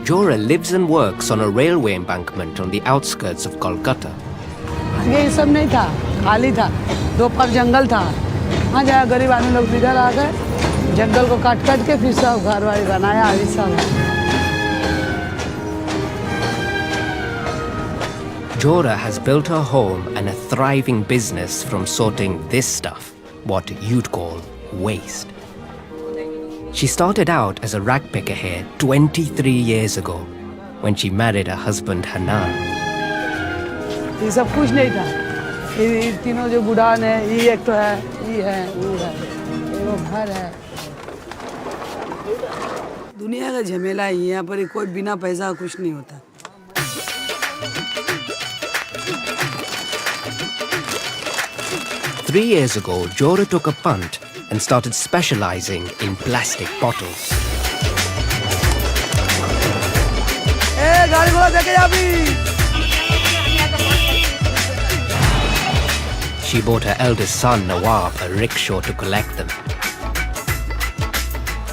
Jura lives and works on a railway embankment on the outskirts of Kolkata. ये सब नहीं था, खाली था, दो पर जंगल था। वहाँ जाया गरीब आदमी लोग इधर आ गए, जंगल को काट के फिर सब घर वाली बनाया अभी सब। Jura has built her home and a thriving business from sorting this stuff, what you'd call waste. She started out as a rag picker here 23 years ago when she married her husband Hanan. ये सब कुछ नहीं था, ये तीनों जो बुढ़ान है, ये एक तो है, ये है, वो है, ये वो घर है। दुनिया का झमेला है यहाँ पर, कोई बिना पैसा कुछ नहीं होता। 3 years ago, Jura took a punt and started specializing in plastic bottles. She bought her eldest son, Nawab, a rickshaw to collect them.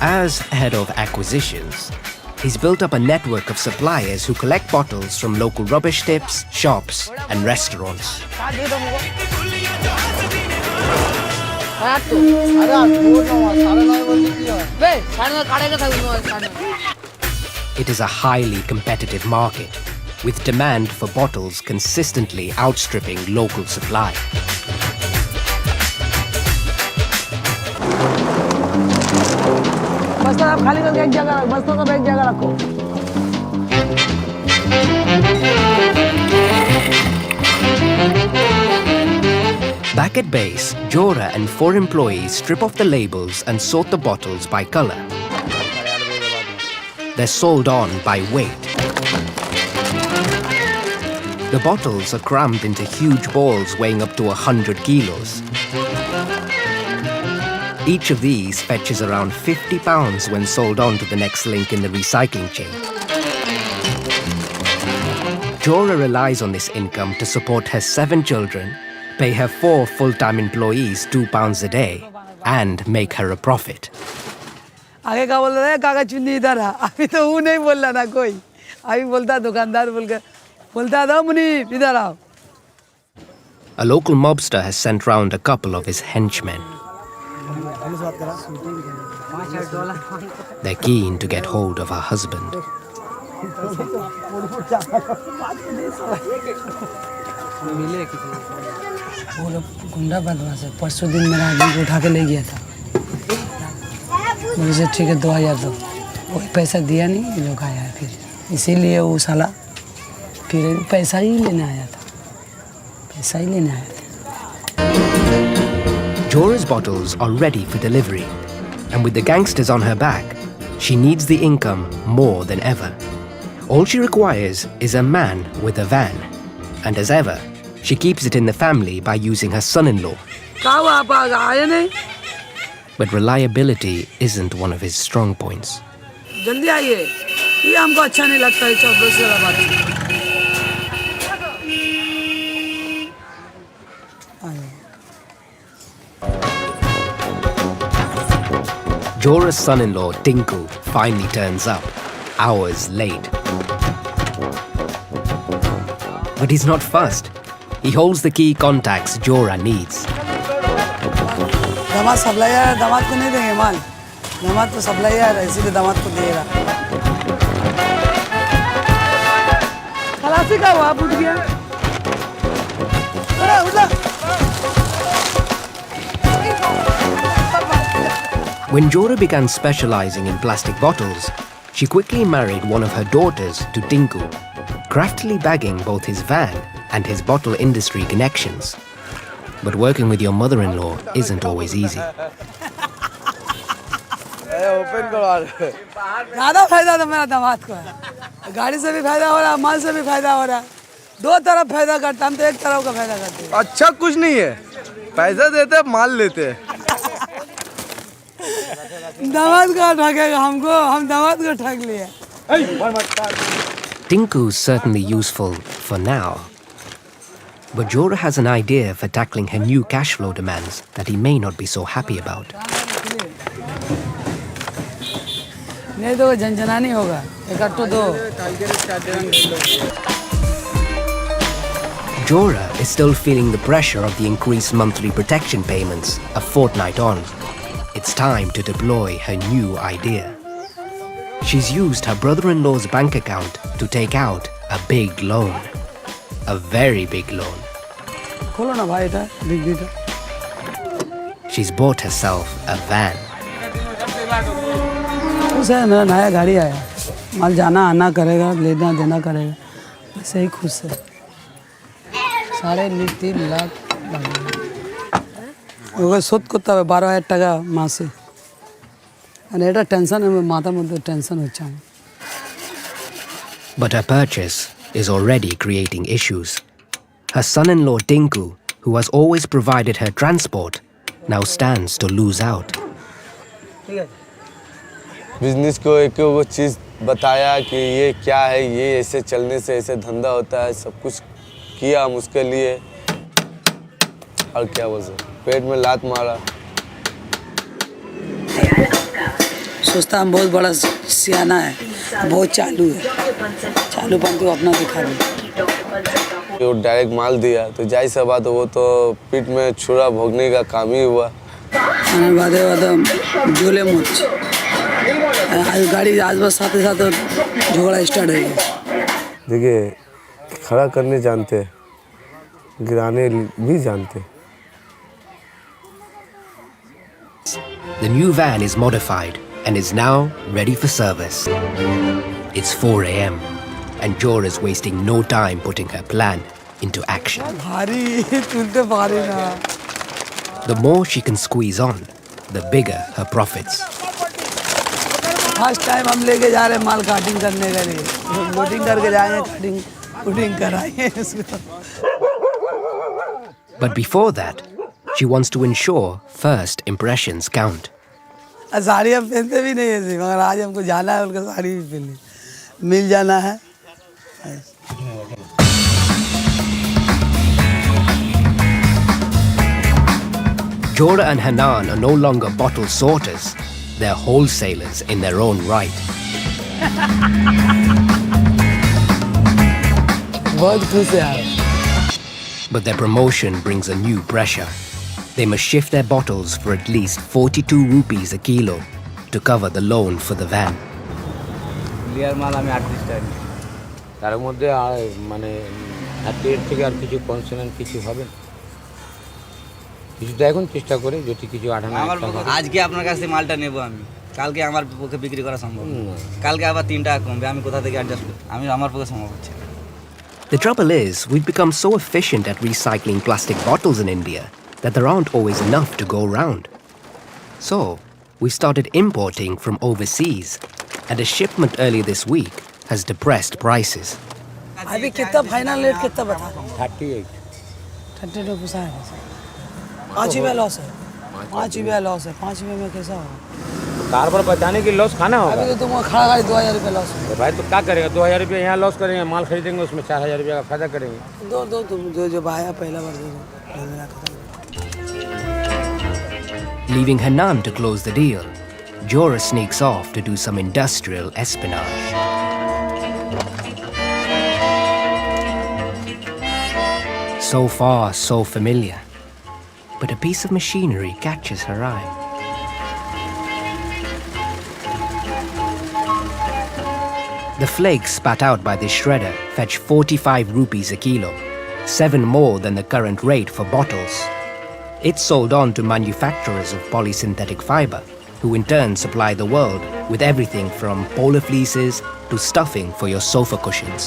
As head of acquisitions, he's built up a network of suppliers who collect bottles from local rubbish tips, shops, and restaurants. It is a highly competitive market, with demand for bottles consistently outstripping local supply. Back at base, Jura and 4 employees strip off the labels and sort the bottles by color. They're sold on by weight. The bottles are crammed into huge balls weighing up to 100 kilos. Each of these fetches around 50 pounds when sold on to the next link in the recycling chain. Jura relies on this income to support her 7 children, pay her 4 full-time employees £2 a day, and make her a profit. आगे का बोल रहा है काका चुन्नी इधर है, अभी तो वो नहीं बोल रहा ना कोई, अभी बोलता दुकानदार बोलता था मुनी इधर आओ. A local mobster has sent round a couple of his henchmen. They're keen to get hold of her husband. वो लोग गुंडा बदमाश है, परसों दिन मेरा आदमी को उठा के ले गया था. मुझे ठीक है 2000 दो, कोई पैसा दिया नहीं, ये लोग आया है फिर, इसीलिए वो साला फिर पैसा ही लेने आया था, पैसा ही लेने आया था. Jura's bottles are ready for delivery, and with the gangsters on her back, she needs the income more than ever. All she requires is a man with a van, and as ever, she keeps it in the family by using her son-in-law. But reliability isn't one of his strong points. जल्दी आइए, ये हमको अच्छा नहीं लगता है चौबीस वाला बात. Jura's son-in-law, Tinku, finally turns up, hours late. But he's not fussed. He holds the key contacts Jura needs. दामाद सप्लायर, दामाद को नहीं देंगे माल, दामाद तो सप्लायर है, इसीलिए दामाद को देगा. खलासी का हुआ, उठ गया. अरे उठा. When Jura began specializing in plastic bottles, she quickly married one of her daughters to Tinku, craftily bagging both his van and his bottle industry connections. But working with your mother-in-law isn't always easy. ज़्यादा फायदा तो मेरा दामाद को है. गाड़ी से भी फायदा हो रहा, माल से भी फायदा हो रहा. दो तरफ फायदा करता, हम तो एक तरफ का फायदा करते हैं. अच्छा कुछ नहीं है, पैसा देते हैं, माल लेते हैं. दामाद को ठगेगा हमको, हम दामाद को ठग लिए. Tinku's certainly useful for now. But Jura has an idea for tackling her new cash flow demands that he may not be so happy about. नहीं तो झंझना नहीं होगा इकट्ठो दो. Jura is still feeling the pressure of the increased monthly protection payments a fortnight on. It's time to deploy her new idea. She's used her brother-in-law's bank account to take out a big loan. A very big loan. खोलो ना भाई था डिग्गी था. She's bought herself a van. खुश है ना, नया गाड़ी आया, माल जाना आना करेगा, लेना देना करेगा, ऐसे ही खुश है. 3.5 लाख ওকে শোধ করতে হবে 12,000 টাকা মাসে. আর এটা টেনশন মাথার মধ্যে টেনশন হচ্ছে আমার. But her purchase is already creating issues. Her son-in-law Dinku, who has always provided her transport, now stands to lose out. Business को एक वो चीज़ बताया कि ये क्या है, ये ऐसे चलने से ऐसे धंधा होता है, सब कुछ किया हम उसके लिए. और क्या बोल सकते, पेट में लात मारा. सोचता हम बहुत बड़ा सियाना है, बहुत चालू है, चालूपन तो अपना दिखा रहे. वो डायरेक्ट माल दिया तो जाई सा बात, वो तो पीठ में छुरा भोगने का काम ही हुआ. बाधे झोले मुझ गाड़ी आज बस साथ ही साथ झगड़ा स्टार्ट हो गया. देखिए, खड़ा करने जानते, गिराने भी जानते. The new van is modified and is now ready for service. It's 4 a.m. and Jura is wasting no time putting her plan into action. भारी तुलते भारी ना. The more she can squeeze on, the bigger her profits. First time हम लेके जा रहे हैं माल cutting करने के लिए. लोडिंग करके जाएंगे, काटिंग कराएंगे इसको. But before that, she wants to ensure first impressions count. Sari हम पहनते भी नहीं ऐसे, मगर आज हमको जाना है, उनका साड़ी भी पहननी, मिल जाना है. Jura and Hanan are no longer bottle sorters, they're wholesalers in their own right. बहुत खुश है यार. But their promotion brings a new pressure. They must shift their bottles for at least 42 rupees a kilo to cover the loan for the van. Clear মাল আমি 38 টাকা নিই, তার মধ্যে মানে 38 থেকে আর কিছু কনসেশন কিছু হবে না, কিছু দেখুন চেষ্টা করে যদি কিছু 98 টাকা. আজকে আপনার কাছে মালটা নেব আমি, কালকে আমার পক্ষে বিক্রি করা সম্ভব না, কালকে আবার 3 টাকা কমবে, আমি কোথা থেকে অ্যাডজাস্ট করব, আমি আমার পক্ষে সম্ভব হচ্ছে. The trouble is, we've become so efficient at recycling plastic bottles in India that there aren't always enough to go around. So, we started importing from overseas, and a shipment earlier this week has depressed prices. अभी कितना final rate कितना बता? 38 32 पुसा है. 5 रुपया loss है, 5 रुपया loss है. 5 रुपये में कैसा होगा? तार बचाने की लॉस खाना होगा. अभी तो तुम खड़ा गाड़ी 2,000 रुपये लॉस है. भाई तो क्या करेगा, 2,000 रुपये यहाँ लॉस करेंगे, माल खरीदेंगे उसमें 4,000 रुपये का फायदा करेंगे. दो तुम जो आया पहला बार दे दो. Leaving Hanan to close the deal, Jura sneaks off to do some industrial espionage. So far, so familiar. But a piece of machinery catches her eye. The flakes spat out by this shredder fetch 45 rupees a kilo, 7 more than the current rate for bottles. It's sold on to manufacturers of polysynthetic fiber, who in turn supply the world with everything from polar fleeces to stuffing for your sofa cushions.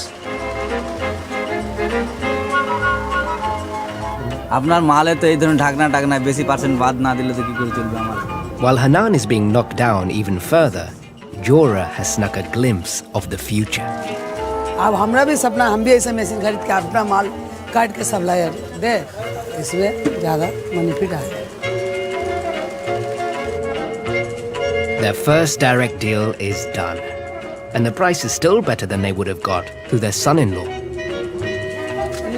আপনার মালে তো এই ধরনের ঢাকনা বেশি percent বাদ না দিলে তো কি করে চলবে আমার. While Hanan is being knocked down even further, Jura has snuck a glimpse of the future. अब हमारा भी सपना, हम भी ऐसे मशीन खरीद के अपना माल काट के सप्लायर दे, इसमें ज़्यादा बेनिफिट आएगा. Their first direct deal is done, and the price is still better than they would have got through their son-in-law.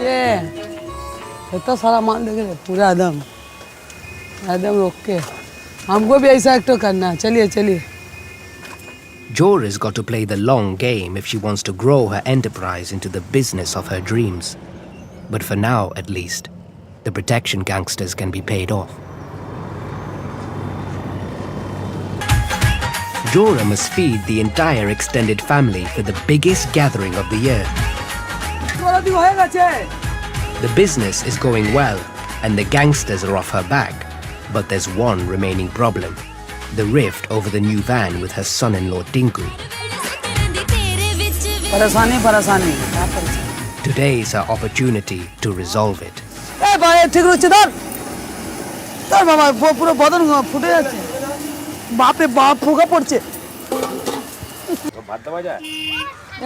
ये इतना सारा माल देखे पूरा एकदम ओके. हमको भी ऐसा एक तो करना है. चलिए. Jura's got to play the long game if she wants to grow her enterprise into the business of her dreams. But for now, at least, the protection gangsters can be paid off. Jura must feed the entire extended family for the biggest gathering of the year. The business is going well and the gangsters are off her back. But there's one remaining problem: the rift over the new van with her son-in-law Tinku. परेशानी परेशानी Today is her opportunity to resolve it. ए भाई ठीक रुक चिदार তার বাবা পুরো বদন ফুটে যাচ্ছে বাপে বাপ ফোকা পড়ছে ভাত দেওয়া যায়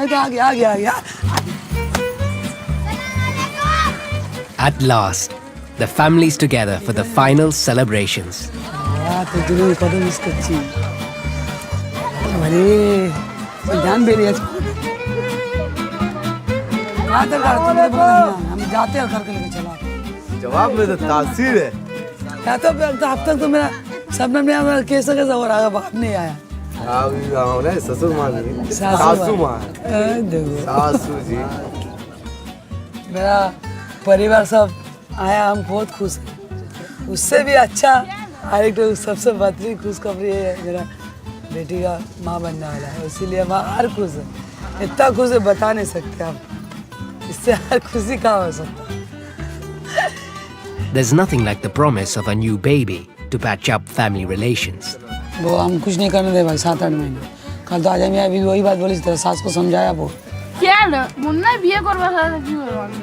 এই তো आ गया At last, the family's together for the final celebrations. তো দিনে কত মিস করছি মানে ध्यान বেরিয়ে আছে आदर कर तुमने बोला हम जाते हैं घर के लेके चला जवाब में तो तासीर है। या तो अब तक तो मेरा सपना में हमारा कैसा हो रहा है बाप नहीं आया ससुर माँ सासू माँ देखो सासू जी मेरा परिवार सब आया हम बहुत खुश हैं उससे भी अच्छा एक तो सबसे बेहतरीन खुशखबरी है मेरा बेटी का माँ बनने वाला है इसीलिए हम हर खुश है इतना खुश है बता नहीं सकते आप इससे हर खुशी कहाँ हो सकता There's nothing like the promise of a new baby to patch up family relations. वो हम कुछ नहीं करने दे भाई 7-8 महीने कल तो आज मैं अभी वही बात बोली तेरा सास को समझाया वो क्या मुन्ना বিয়ে করবে সাথে কি করব আমি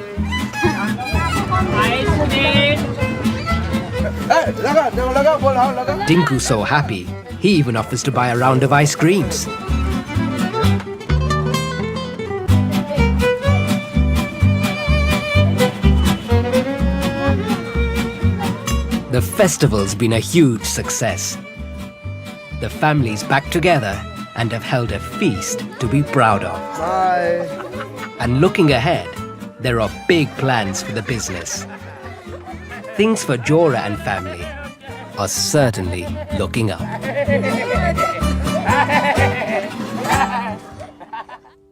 Tinku's so happy, he even offers to buy a round of ice creams. The festival's been a huge success. The family's back together and have held a feast to be proud of. Bye. And looking ahead, there are big plans for the business. Things for Jura and family are certainly looking up.